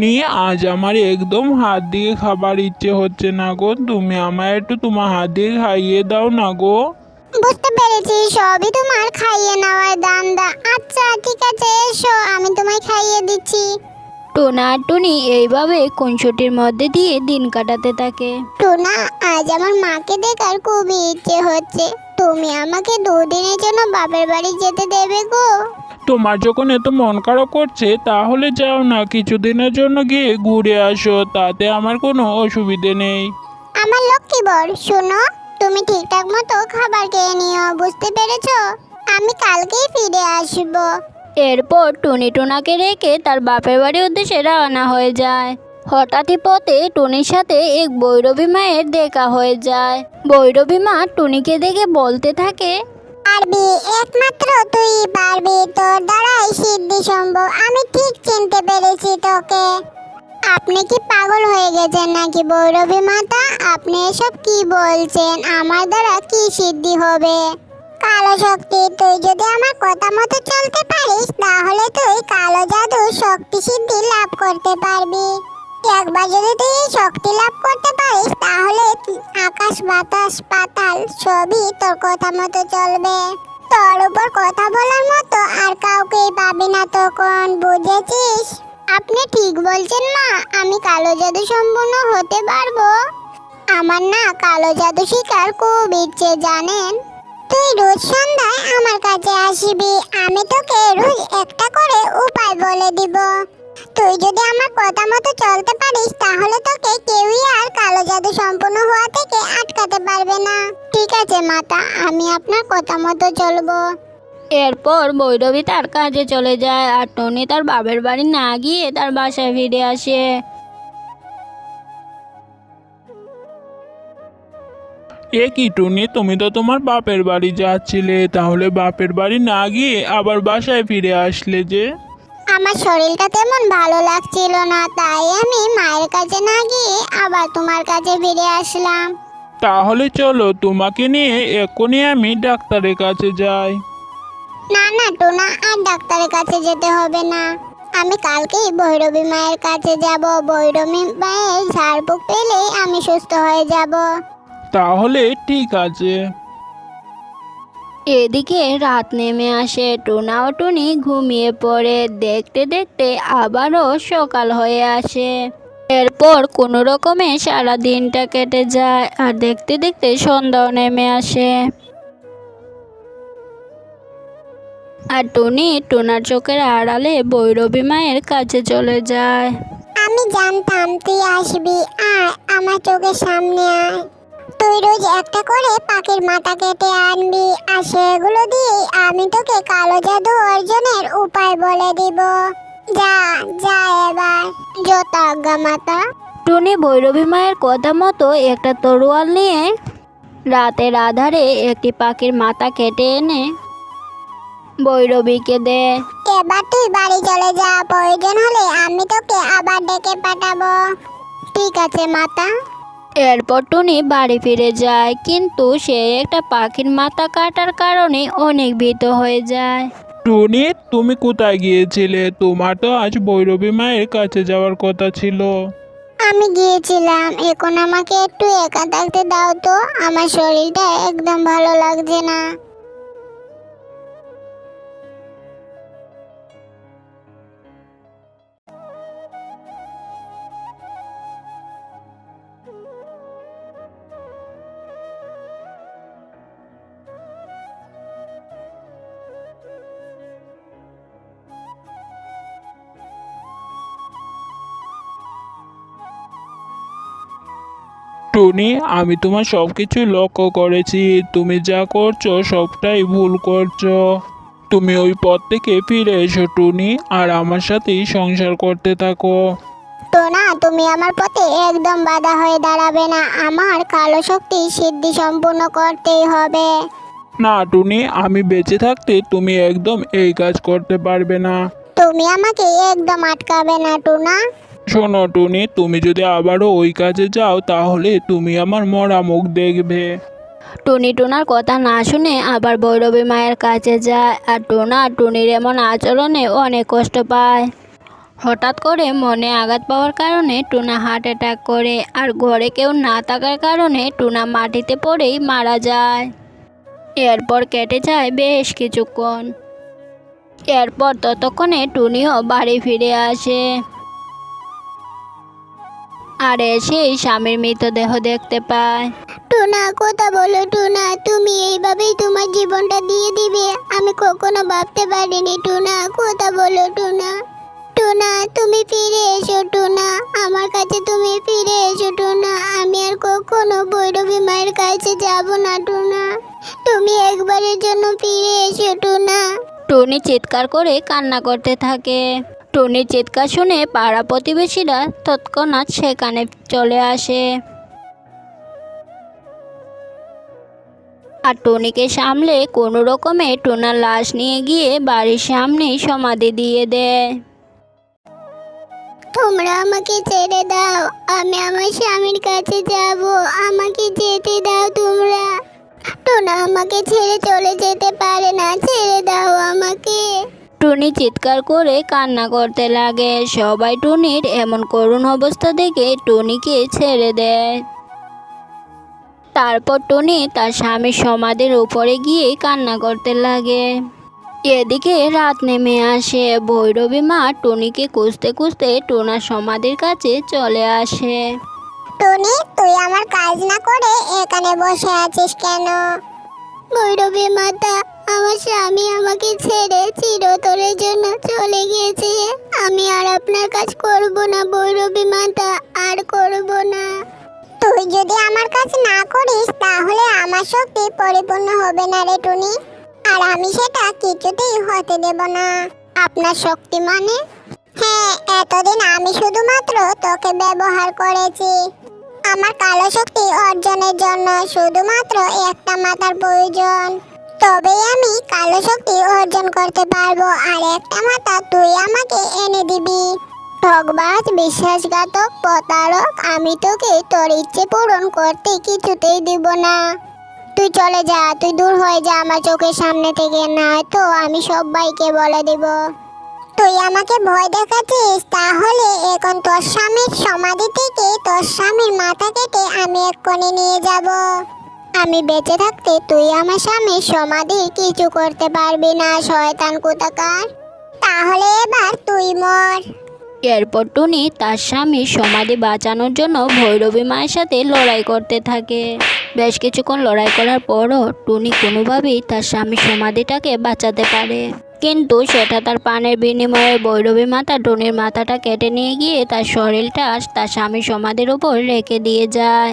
নিয়ে আজ আমার একদম হাত দিয়ে খাবার ইচ্ছে হচ্ছে না গো, তুমি আমায় একটু তোমার হাত দিয়ে খাইয়ে দাও না গো। বুঝতে পেরেছি, সবই তোমার খাইয়ে নেওয়ার ধান্দা। আচ্ছা ঠিক আছে, এসো আমি তোমায় খাইয়ে দিচ্ছি। টোনা আর টুনি এইভাবে খুনসুটির মধ্যে দিয়ে দিন কাটাতে থাকে। টোনা, আজ আমার মাকে দেখার খুবই ইচ্ছে হচ্ছে। তুমি আমাকে 2 দিনের জন্য বাপের বাড়ি যেতে দেবে গো? তোমার যখন এত মন খারাপ করছে তাহলে যাও না, কিছুদিনের জন্য গিয়ে ঘুরে আসো, তাতে আমার কোনো অসুবিধে নেই। আমার লক্ষ্মী বর, শোনো, তুমি ঠিকঠাক মতো খাবার খেয়ে নিও, বুঝতে পেরেছো? আমি কালকেই ফিরে আসবো। এরপর টুনি টোনাকে রেখে তার বাপের বাড়ির উদ্দেশ্যে রওনা হয়ে যায়। হঠাৎই পথে টুনির সাথে এক বৈরবী মায়ের দেখা হয়ে যায়। বৈরবী মা টুনিকে দেখে বলতে থাকে, পারবি, একমাত্র তুই পারবি, তোর দ্বারাই সিদ্ধি সম্ভব। আমি ঠিক চিনতে পেরেছি তোকে। আপনি কি পাগল হয়ে গেছেন নাকি ভৈরবী মাতা? আপনি এসব কি বলছেন? আমার দ্বারা কি সিদ্ধি হবে? কালো শক্তি, তুই যদি আমার কথা মতো চলতে পারিস তাহলে তুই কালো জাদু শক্তি সিদ্ধি লাভ করতে পারবি। একবার যদি তুই এই শক্তি লাভ করতে পারিস তাহলে আকাশ বাতাস পাতাল সবই তোর কথা মতো চলবে। তোর উপর কথা বলার মতো আর কাউকেই পাবি না তখন, বুঝেছিস? আপনি ঠিক বলছেন মা, আমি কালো জাদু সম্পূর্ণ হতে পারবো। আমার না কালো জাদু শিকার খুব ইচ্ছে, জানেন? তুই রোজ সন্ধ্যায় আমার কাছে আসবি, আমি তোকে রোজ একটা করে উপায় বলে দিব। তুই যদি আমার কথা মতো চলতে পারিস তাহলে তোকে কেউই আর কালো জাদু সম্পূর্ণ হওয়া থেকে আটকাতে পারবে না। ঠিক আছে মাতা, আমি আপনার কথা মতো চলবো। এরপর বৈরবী তার কাজে চলে যায় আর টুনি তার বাপের বাড়ি না গিয়ে তার বাসায় ফিরে আসে। এ কি টুনি, তুমি তো তোমার বাপের বাড়ি যাচ্ছিলে, তাহলে বাপের বাড়ি না গিয়ে আবার বাসায় ফিরে আসলে যে? আমার শরীরটা তেমন ভালো লাগছিল না, তাই আমি মায়ের কাছে না গিয়ে আবার তোমার কাছে ফিরে আসলাম। তাহলে চলো তোমাকে নিয়ে এক্ষুনি আমি ডাক্তারের কাছে যাই। না না টোনা, আর ডাক্তারের কাছে যেতে হবে না। আমি কালকেই ভৈরবী মায়ের কাছে যাব। ভৈরবী মায়ের ঝাড়ফুঁক পেলেই আমি সুস্থ হয়ে যাব। তাহলে ঠিক আছে। এদিকে রাত নেমে আসে। টোনা ও টুনি ঘুমিয়ে পড়ে। দেখতে দেখতে আবারও সকাল হয়ে আসে। এরপর কোনো রকমে সারা দিনটা কেটে যায় আর দেখতে দেখতে সন্ধ্যাও নেমে আসে। আর টুনি টোনার চোখের আড়ালে ভৈরবী মায়ের কাছে চলে যায়। আমি জানতাম তুই আসবি, আয় আমার চোখের সামনে আয়। তুই রোজ একটা করে পাখির মাথা কেটে আনবি, আর সেগুলো দিয়ে আমি তোকে কালো জাদু অর্জনের উপায় বলে দিব। যা যা এবার, যত আজ্ঞা মাতা। টুনি ভৈরবী মায়ের কথা মতো একটা তরোয়াল নিয়ে রাতের আধারে একটি পাখির মাথা কেটে এনে ভৈরবীকে দেয়। এবার তুই বাড়ি চলে যা, প্রয়োজন হলে আমি তোকে আবার ডেকে পাঠাবো। ঠিক আছে মাতা। এরপর টুনি বাড়ি ফিরে যায়, কিন্তু সে একটা পাখির মাথা কাটার কারণে অনেক ভীত হয়ে যায়। টুনি, তুমি কোথায় গিয়েছিলে? তোমার তো আজ ভৈরবী মায়ের কাছে যাওয়ার কথা ছিল। আমি গিয়েছিলাম, এখন আমাকে একটু একা থাকতে দাও তো, আমার শরীরটা একদম ভালো লাগছে না। টুনি, আমি তোমার সব কিছু লক্ষ্য করেছি, তুমি যা করছো সবটাই ভুল করছো। তুমি ওই পথ থেকে ফিরে এসো টুনি, আর আমার সাথেই সংসার করতে থাকো। তো না, তুমি আমার পথে একদম বাধা হয়ে দাঁড়াবে না। আমার কালো শক্তি সিদ্ধি সম্পূর্ণ করতেই হবে। না টুনি, আমি বেঁচে থাকতে তুমি একদম এই কাজ করতে পারবে না। তুমি আমাকে একদম আটকাবে না টোনা। শোনো টুনি, তুমি যদি আবারও ওই কাজে যাও তাহলে তুমি আমার মরা মুখ দেখবে। টুনি টোনার কথা না শুনে আবার ভৈরবী মায়ের কাছে যায়, আর টোনা টুনির এমন আচরণে অনেক কষ্ট পায়। হঠাৎ করে মনে আঘাত পাওয়ার কারণে টুনা হার্ট অ্যাটাক করে, আর ঘরে কেউ না থাকার কারণে টুনা মাটিতে পড়েই মারা যায়। এরপর কেটে যায় বেশ কিছুক্ষণ। এরপর ততক্ষণে টুনিও বাড়ি ফিরে আসে, আর এসেই স্বামীর মৃতদেহ দেখতে পায়। টুনা, কথা বলো টুনা, তুমি এইভাবেই তোমার জীবনটা দিয়ে দিবে? আমি কখনো ভাবতে পারিনি টুনা, কথা বলো টুনা। টুনা, তুমি ফিরে এসো টুনা, আমার কাছে তুমি ফিরে এসো টুনা। আমি আর কখনো ভৈরবী মায়ের কাছে যাব না টুনা, তুমি একবারের জন্য ফিরে এসো টুনা। টুনি চিৎকার করে কান্না করতে থাকে। টুনির চিৎকার শুনে পাড়া প্রতিবেশীরা তৎক্ষণাৎ সেখানে চলে আসে, আর টুনিকে সামলে কোনো রকমে টুনার লাশ নিয়ে গিয়ে বাড়ির সামনেই সমাধি দিয়ে দেয়। তোমরা আমাকে ছেড়ে দাও, আমি আমার স্বামীর কাছে যাব, আমাকে যেতে দাও তোমরা। টুনা আমাকে ছেড়ে চলে যেতে পারে না, ছেড়ে দাও আমাকে। টুনি চিৎকার করে কান্না করতে লাগে। সবাই টুনির এমন করুণ অবস্থা দেখে টুনিকে ছেড়ে দেয়। তারপর টুনি তার স্বামীর সমাধির উপরে গিয়ে কান্না করতে লাগে। এদিকে রাত নেমে আসে। ভৈরবী মা টুনিকে খুঁজতে খুঁজতে টুনার সমাধির কাছে চলে আসে। টুনি, তুই আমার কাজ না করে এখানে বসে আছিস কেন? ভৈরবী মাতা, আমার স্বামী আমাকে ছেড়ে চিরতরের জন্য চলে গেছে। আমি আর আপনার কাজ করব না ভৈরবী মাতা, আর করব না। তুই যদি আমার কাজ না করিস তাহলে আমার শক্তি পরিপূর্ণ হবে না রে টুনি, আর আমি সেটা কিছুতেই হতে দেব না। আপনার শক্তি মানে? হ্যাঁ, এতদিন আমি শুধুমাত্র তোকে ব্যবহার করেছি। আমার কালো শক্তি অর্জনের জন্য শুধুমাত্র একটা মাথার প্রয়োজন, তবেই আমি কালো শক্তি অর্জন করতে পারবো। আর একটা মাথা তুই আমাকে এনে দিবি। ঠকবাজ, বিশ্বাসঘাতক, প্রতারক, আমি তোকে তোর ইচ্ছে পূরণ করতে কিছুতেই দিব না। তুই চলে যা, তুই দূর হয়ে যা আমার চোখের সামনে থেকে, নয়তো আমি সবাইকে বলে দিব। তুই আমাকে ভয় দেখাচ্ছিস? তাহলে এখন তোর স্বামীর সমাধি থেকে তোর স্বামীর মাথা কেটে আমি এক্ষুনি নিয়ে যাব। আমি বেঁচে থাকতে তুই আমার স্বামীর সমাধি কিছু করতে পারবি না, শয়তান কোথাকার। তাহলে এবার তুই মর। এরপর টুনি তার স্বামীর সমাধি বাঁচানোর জন্য ভৈরবী মায়ের সাথে লড়াই করতে থাকে। বেশ কিছুক্ষণ লড়াই করার পরও টুনি কোনোভাবেই তার স্বামীর সমাধিটাকে বাঁচাতে পারে, কিন্তু সেটা তার প্রাণের বিনিময়ে ভৈরবী মাতা টুনির মাথাটা কেটে নিয়ে গিয়ে তার শরীরটা তার স্বামীর সমাধির উপর রেখে দিয়ে যায়।